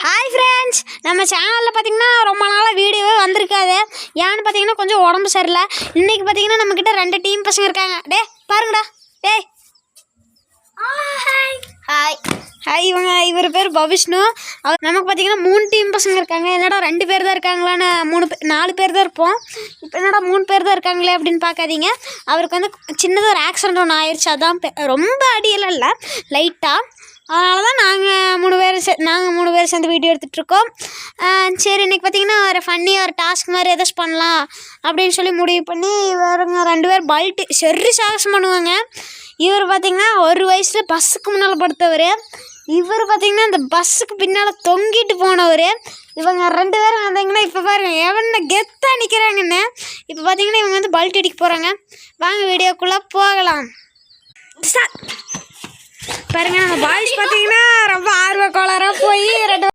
Hi friends, நம்ம சேனலில் பார்த்தீங்கன்னா ரொம்ப நாளாக வீடியோவே வந்திருக்காது. ஏன்னு பார்த்தீங்கன்னா கொஞ்சம் உடம்பு சரியில்லை. இன்றைக்கி பார்த்தீங்கன்னா நம்மக்கிட்ட 2 டீம் பசங்க இருக்காங்க. பாருங்கடா. Hi hi. இவர் பேர் பவிஷ்ணு. நமக்கு பார்த்தீங்கன்னா 3 டீம் பசங்க இருக்காங்க. என்னடா 2 பேர் தான் இருக்காங்களான்னு 4 பேர் தான் இருப்போம். இப்போ என்னடா 3 பேர் தான் இருக்காங்களே அப்படின்னு பார்க்காதீங்க. அவருக்கு வந்து சின்னதாக ஒரு ஆக்சிடென்ட் ஒன்று ஆயிடுச்சு. அதான் ரொம்ப அடியெல்லாம் இல்லை, லைட்டாக. அதனால தான் நாங்கள் 3 பேர் சேர்ந்து வீடியோ எடுத்துகிட்ருக்கோம். சரி, இன்றைக்கி பார்த்திங்கன்னா ஒரு ஃபன்னியாக ஒரு டாஸ்க் மாதிரி எதாச்சும் பண்ணலாம் அப்படின்னு சொல்லி முடிவு பண்ணி இவருங்க 2 பேர் பல்ட்டு சரி சாகசம் பண்ணுவாங்க. இவர் பார்த்திங்கன்னா ஒரு வயசில் பஸ்ஸுக்கு முன்னால் படுத்தவர். இவர் பார்த்திங்கன்னா அந்த பஸ்ஸுக்கு பின்னால் தொங்கிட்டு போனவர். இவங்க 2 பேரும் வந்தாங்கன்னா இப்போ பாருங்கள் எவன கெத்தாக நிற்கிறாங்கன்னு. இப்போ பார்த்திங்கன்னா இவங்க வந்து பல்ட் அடிக்க போகிறாங்க. வாங்க வீடியோக்குள்ளே போகலாம். பாருங்கள், நம்ம பாய்ஸ் பார்த்தீங்கன்னா ரொம்ப ஆர்வ கோளாராக போய் 2